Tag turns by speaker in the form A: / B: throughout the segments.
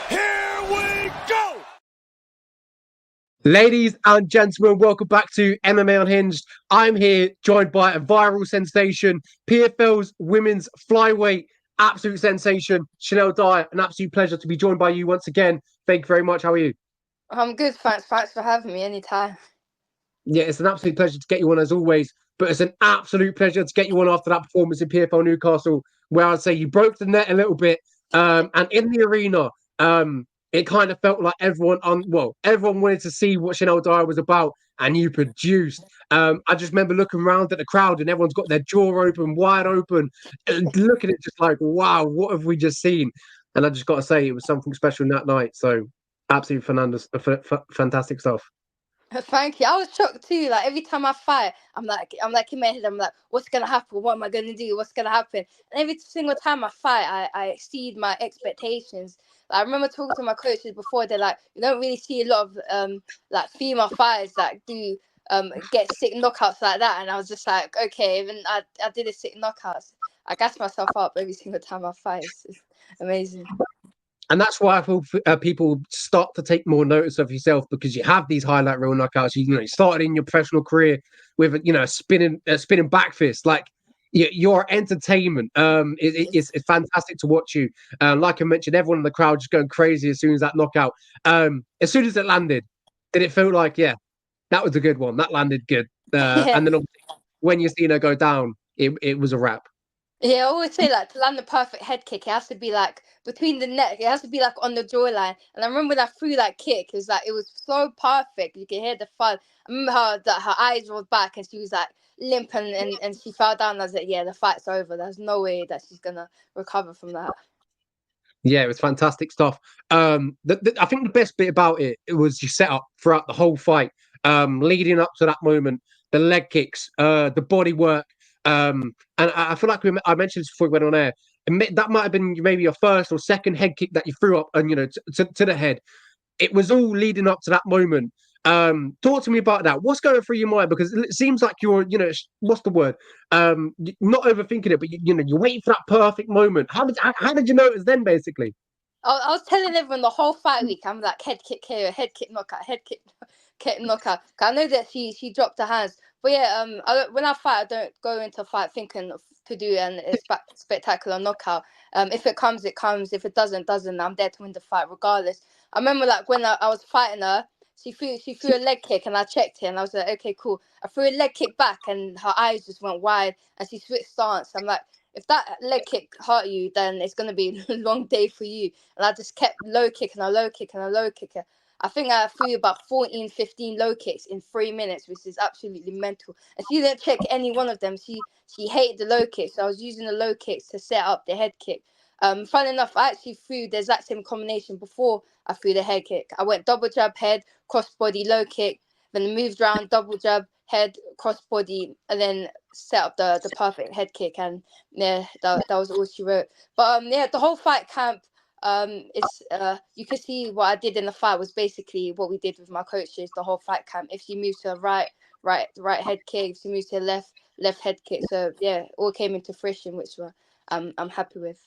A: Here we go!
B: Ladies and gentlemen, welcome back to MMA Unhinged. I'm here joined by a viral sensation, PFL's women's flyweight absolute sensation, Shanelle Dyer. An absolute pleasure to be joined by you once again. Thank you very much. How are you?
C: I'm good, thanks. Thanks for having me anytime.
B: Yeah, it's an absolute pleasure to get you on as always, but it's an absolute pleasure to get you on after that performance in PFL Newcastle, where I'd say you broke the net a little bit. And in the arena, it kind of felt like everyone wanted to see what Shanelle Dyer was about, and you produced. I just remember looking around at the crowd, and everyone's got their jaw open, wide open, and looking at it just like, wow, what have we just seen? And I just got to say, it was something special that night. So, absolutely fantastic stuff.
C: Thank you. I was shocked too. Like every time I fight, I'm like in my head, I'm like, what's gonna happen? What am I gonna do? What's gonna happen? And every single time I fight, I exceed my expectations. Like, I remember talking to my coaches before. They're like, you don't really see a lot of like female fighters that do get sick knockouts like that. And I was just like, okay, even I did a sick knockouts. I gas myself up every single time I fight. It's amazing.
B: And that's why I feel people start to take more notice of yourself, because you have these highlight reel knockouts. You started in your professional career with a spinning back fist. Like, your entertainment. It's fantastic to watch you. Like I mentioned, everyone in the crowd just going crazy as soon as that knockout. As soon as it landed, did it feel like, yeah, that was a good one. That landed good.
C: Yeah.
B: And then obviously, when you see her go down, it was a wrap.
C: Yeah, I always say, like, to land the perfect head kick, it has to be like between the neck. It has to be like on the jawline. And I remember when I threw that kick, it was like, it was so perfect. You could hear the fun. I remember her eyes rolled back and she was like limp and she fell down. I was like, yeah, the fight's over. There's no way that she's gonna recover from that.
B: Yeah, it was fantastic stuff. I think the best bit about it was your setup throughout the whole fight, leading up to that moment, the leg kicks, the body work, and I feel like I mentioned this before we went on air. That might have been maybe your first or second head kick that you threw up, and to the head. It was all leading up to that moment. Talk to me about that. What's going through your mind? Because it seems like you're, what's the word? Not overthinking it, but you're waiting for that perfect moment. How did you know it was then, basically?
C: I was telling everyone the whole fight week, I'm like, head kick KO, head kick knockout, head kick knockout. I know that she dropped her hands, but yeah, when I fight, I don't go into a fight thinking to do an spectacular knockout. If it comes, it comes. If it doesn't. I'm there to win the fight regardless. I remember, like, when I was fighting her, she threw a leg kick and I checked it and I was like, okay, cool. I threw a leg kick back and her eyes just went wide and she switched stance. I'm like, if that leg kick hurt you, then it's going to be a long day for you. And I just kept low kicking a low kick and a low kick. I think I threw about 14, 15 low kicks in 3 minutes, which is absolutely mental. And she didn't check any one of them. She hated the low kicks. So I was using the low kicks to set up the head kick. Fun enough, I actually threw the exact same combination before I threw the head kick. I went double jab, head, cross body, low kick, then moved around, double jab, head, cross body, and then set up the perfect head kick. And yeah, that was all she wrote. But yeah, the whole fight camp, it's you can see what I did in the fight was basically what we did with my coaches the whole fight camp. If she moves to the right head kick, if she moves to the left head kick. So yeah, all came into fruition, which I'm happy with.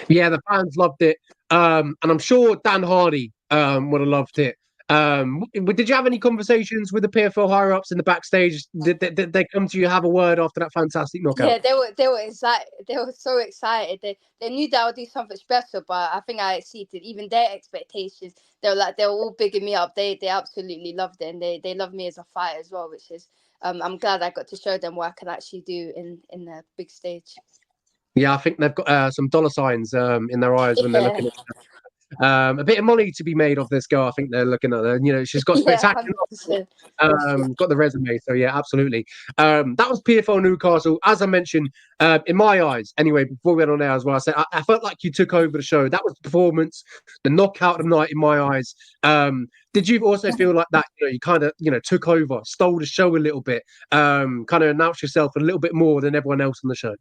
B: Yeah, the fans loved it, and I'm sure Dan Hardy would have loved it. Did you have any conversations with the PFL higher ups in the backstage? Did they come to you, have a word after that fantastic knockout?
C: Yeah, they were excited. They were so excited. They knew that I would do something special, but I think I exceeded even their expectations. They were all bigging me up. They absolutely loved it, and they love me as a fighter as well, which is I'm glad I got to show them what I can actually do in the big stage.
B: Yeah, I think they've got some dollar signs in their eyes when they're looking at a bit of money to be made off this girl. I think they're looking at her. She's got
C: Yeah,
B: spectacular,
C: 100%.
B: got the resume. So yeah, absolutely. That was PFL Newcastle. As I mentioned, in my eyes, anyway, before we went on air as well, I said I felt like you took over the show. That was the performance, the knockout of the night in my eyes. Did you also feel like that? You kind of took over, stole the show a little bit, kind of announced yourself a little bit more than everyone else on the show.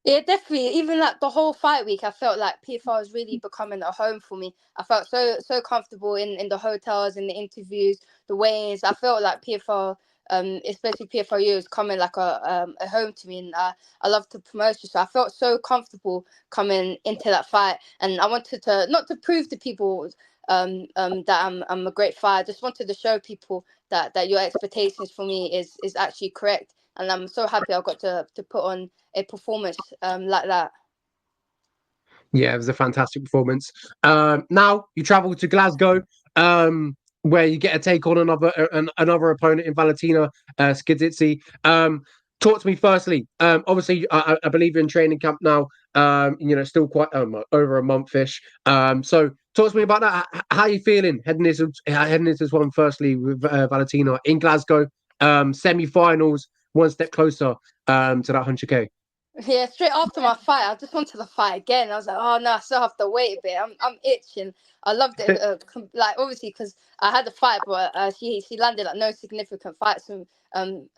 C: Yeah, definitely. Even like the whole fight week, I felt like PFL was really becoming a home for me. I felt so comfortable in the hotels, in the interviews, the weigh-ins. I felt like PFL especially PFLU is coming like a home to me, and I love to promote you. So I felt so comfortable coming into that fight, and I wanted to not to prove to people that I'm a great fighter. I just wanted to show people that your expectations for me is actually correct, and I'm so happy I got to put on a performance like that.
B: Yeah, it was a fantastic performance. Now you travel to Glasgow, where you get a take on another opponent in Valentina, Scatizzi. Talk to me firstly. Obviously, I believe you're in training camp now. Still quite over a month-ish. So talk to me about that. How are you feeling heading into this one? Firstly, with Valentina in Glasgow, semi-finals, one step closer to that 100K.
C: Yeah, straight after my fight, I just wanted to fight again. I was like, oh no, I still have to wait a bit. I'm itching. I loved it. Like obviously because I had the fight, but she landed like no significant fights and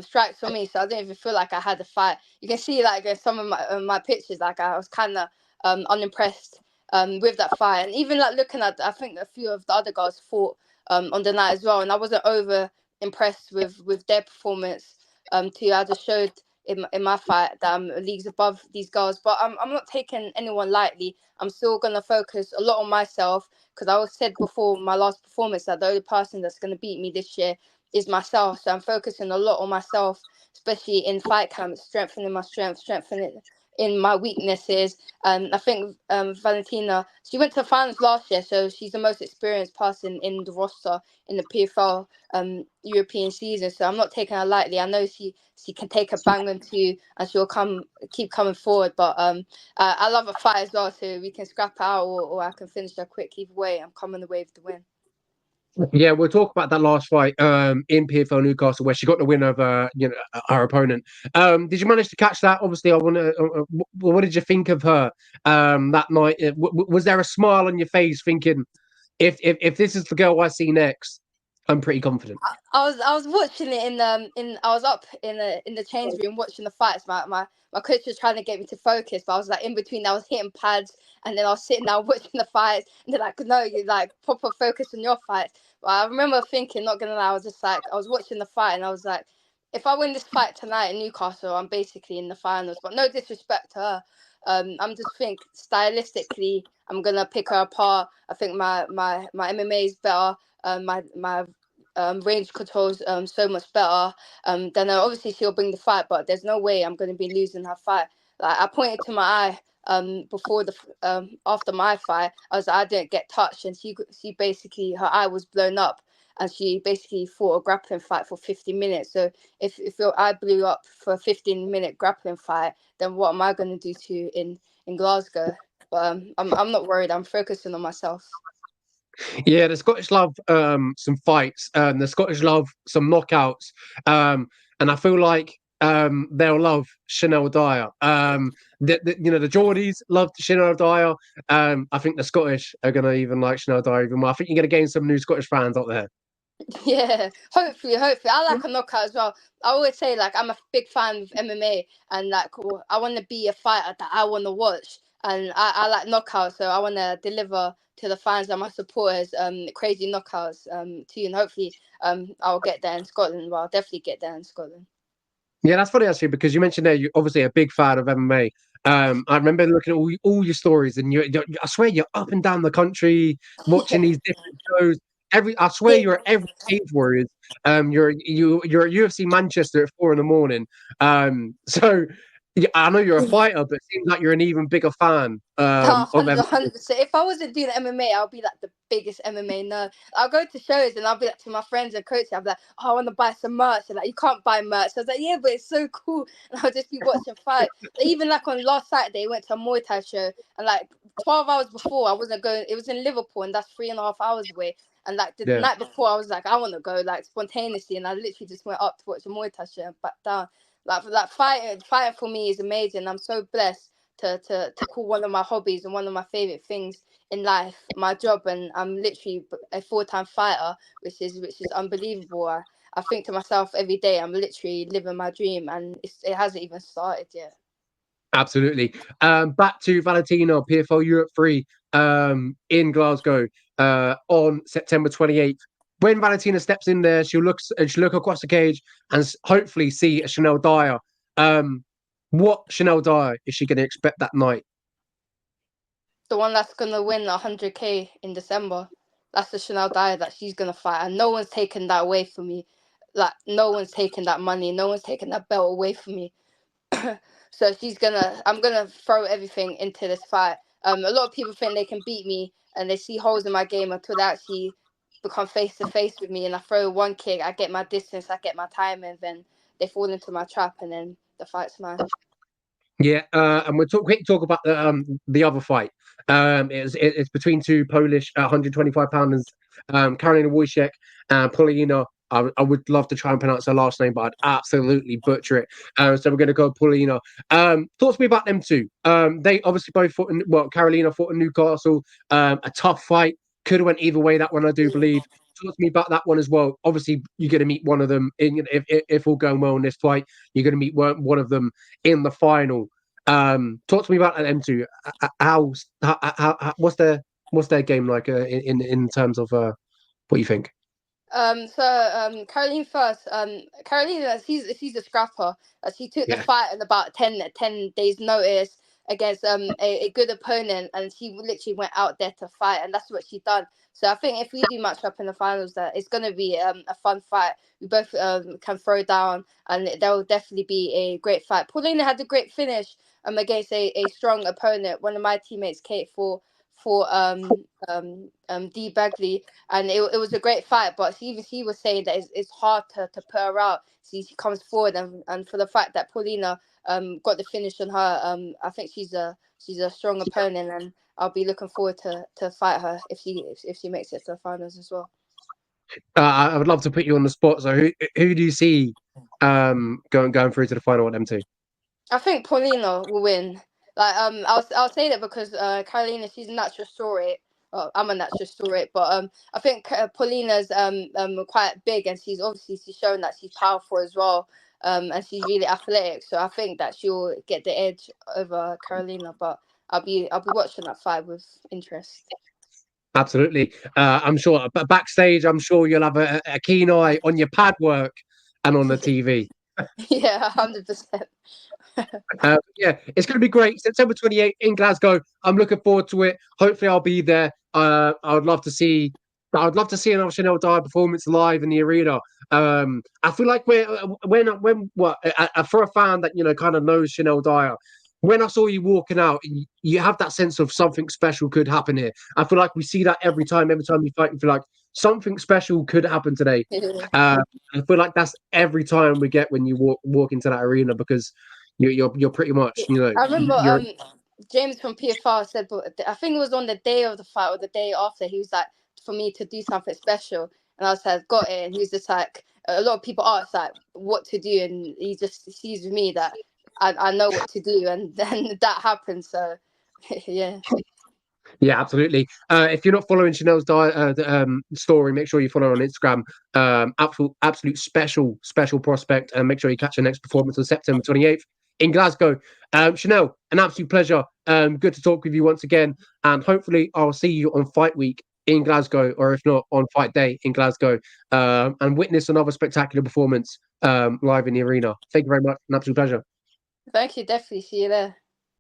C: strikes for me, so I didn't even feel like I had the fight. You can see like in some of my pictures, like I was kind of unimpressed with that fight, and even like looking at, I think a few of the other girls fought on the night as well, and I wasn't over impressed with their performance too. I just showed in my fight that I'm leagues above these girls, but I'm not taking anyone lightly. I'm still gonna focus a lot on myself because I was said before my last performance that the only person that's gonna beat me this year is myself. So I'm focusing a lot on myself, especially in fight camp, strengthening my strength, strengthening in my weaknesses. I think Valentina, she went to finals last year, so she's the most experienced person in the roster in the PFL European season. So I'm not taking her lightly. I know she can take a bang too, and she'll keep coming forward. But I love a fight as well, so we can scrap out or I can finish her quick. Either way, I'm coming away with the win.
B: Yeah, we'll talk about that last fight in PFL Newcastle, where she got the win over our opponent. Did you manage to catch that? Obviously, I want to. What did you think of her that night? Was there a smile on your face, thinking, if this is the girl I see next, I'm pretty confident.
C: I was watching it in I was up in the change room watching the fights. My coach was trying to get me to focus, but I was like in between. I was hitting pads, and then I was sitting down watching the fights. And they're like, "No, you like proper focus on your fights." But I remember thinking, not gonna lie, I was just like, I was watching the fight, and I was like, if I win this fight tonight in Newcastle, I'm basically in the finals. But no disrespect to her. I'm just think stylistically, I'm gonna pick her apart. I think my MMA is better. My range controls so much better. Then obviously she'll bring the fight, but there's no way I'm going to be losing her fight. Like I pointed to my eye before the after my fight, I was like, I didn't get touched, and she basically her eye was blown up, and she basically fought a grappling fight for 50 minutes. So if your eye blew up for a 15-minute grappling fight, then what am I going to do to you in Glasgow? But I'm not worried. I'm focusing on myself.
B: Yeah, the Scottish love some fights. The Scottish love some knockouts. And I feel like they'll love Shanelle Dyer. The Geordies love Shanelle Dyer. I think the Scottish are gonna even like Shanelle Dyer even more. I think you're gonna gain some new Scottish fans out there.
C: Yeah, hopefully. I like a knockout as well. I always say like I'm a big fan of MMA, and like I want to be a fighter that I want to watch, and I like knockouts, so I want to deliver to the fans and my supporters crazy knockouts too, and hopefully I'll get there in Scotland. Well, I'll definitely get there in Scotland.
B: Yeah, that's funny actually because you mentioned there you're obviously a big fan of MMA. I remember looking at all your stories, and I swear you're up and down the country watching these different shows. I swear
C: Yeah.
B: you're at every Cage Warriors. You're at UFC Manchester at 4 in the morning. So yeah, I know you're a fighter, but it seems like you're an even bigger fan of MMA.
C: 100%. If I wasn't doing MMA, I'll be like the biggest MMA nerd. I'll go to shows and I'll be like to my friends and coaches, I'll be like, oh, I want to buy some merch. And like, you can't buy merch. I was like, yeah, but it's so cool. And I'll just be watching fight. Even like on last Saturday, we went to a Muay Thai show, and like 12 hours before, I wasn't going. It was in Liverpool, and that's 3.5 hours away. And like the
B: Yeah.
C: night before, I was like, I want to go like spontaneously, and I literally just went up to watch a Muay Thai show and back down. Like fighting for me is amazing. I'm so blessed to call one of my hobbies and one of my favorite things in life my job, and I'm literally a full-time fighter, which is unbelievable. I think to myself every day, I'm literally living my dream, and it hasn't even started yet.
B: Absolutely. Back to Valentina, PFL Europe 3 in Glasgow on September 28th. when Valentina steps in there, she'll look across the cage and hopefully see a Shanelle Dyer. What Shanelle Dyer is she going to expect that night?
C: The one that's gonna win 100K in December. That's the Shanelle Dyer that she's gonna fight, and no one's taken that away from me. Like no one's taken that money, no one's taken that belt away from me. So I'm gonna throw everything into this fight. A lot of people think they can beat me, and they see holes in my game until they actually become face to face with me. And I throw one kick, I get my distance, I get my time, and then they fall into my trap, and then the fight's mine.
B: Yeah, and we'll quick talk about the other fight. It's between two Polish 125 pounders, Karolina Wojciech and Paulina. I would love to try and pronounce her last name, but I'd absolutely butcher it. So we're going to go Paulina. Talk to me about them two. They obviously both fought Karolina fought in Newcastle. A tough fight. Could have went either way, that one, I do believe. Talk to me about that one as well. Obviously, you're going to meet one of them if all going well in this fight. You're going to meet one of them in the final. Talk to me about them two. How what's their game like in terms of what you think?
C: Caroline first. Caroline, she's a scrapper. She took the fight in about 10 days notice against a good opponent, and she literally went out there to fight, and that's what she done. So I think if we do match up in the finals, that it's gonna be a fun fight. We both can throw down, and there will definitely be a great fight. Paulina had a great finish against a strong opponent. One of my teammates, Kate, for D Bagley, and it was a great fight. But she was saying that it's hard to put her out. She comes forward, and for the fact that Paulina got the finish on her, I think she's a strong opponent, and I'll be looking forward to fight her if she makes it to the finals as well.
B: I would love to put you on the spot. So who do you see going through to the final with them two?
C: I think Paulina will win. Like I'll say that because Carolina, she's a natural story. Well, I'm a natural story, but I think Paulina's quite big, and she's shown that she's powerful as well. And she's really athletic, so I think that she'll get the edge over Carolina. But I'll be watching that fight with interest.
B: Absolutely. I'm sure, but backstage, I'm sure you'll have a keen eye on your pad work and on the TV.
C: Yeah, 100%.
B: Yeah, it's going to be great. September 28th in Glasgow. I'm looking forward to it. Hopefully, I'll be there. I would love to see. Another Shanelle Dyer performance live in the arena. I feel like for a fan that kind of knows Shanelle Dyer, when I saw you walking out, you have that sense of something special could happen here. I feel like we see that every time you fight. You feel like something special could happen today. I feel like that's every time we get when you walk into that arena because you're pretty much
C: I remember James from PFR said, but I think it was on the day of the fight or the day after. He was like, for me to do something special, and I was like, got it. And he was just like, a lot of people ask like what to do, and he just sees with me that I know what to do, and then that happened. So yeah.
B: Yeah, absolutely. If you're not following Shanelle's story, make sure you follow her on Instagram. Absolute special prospect, and make sure you catch her next performance on September 28th in Glasgow. Shanelle, an absolute pleasure. Good to talk with you once again, and hopefully I'll see you on Fight Week in Glasgow, or if not, on Fight Day in Glasgow, and witness another spectacular performance live in the arena. Thank you very much. An absolute pleasure.
C: Thank you. Definitely see you there.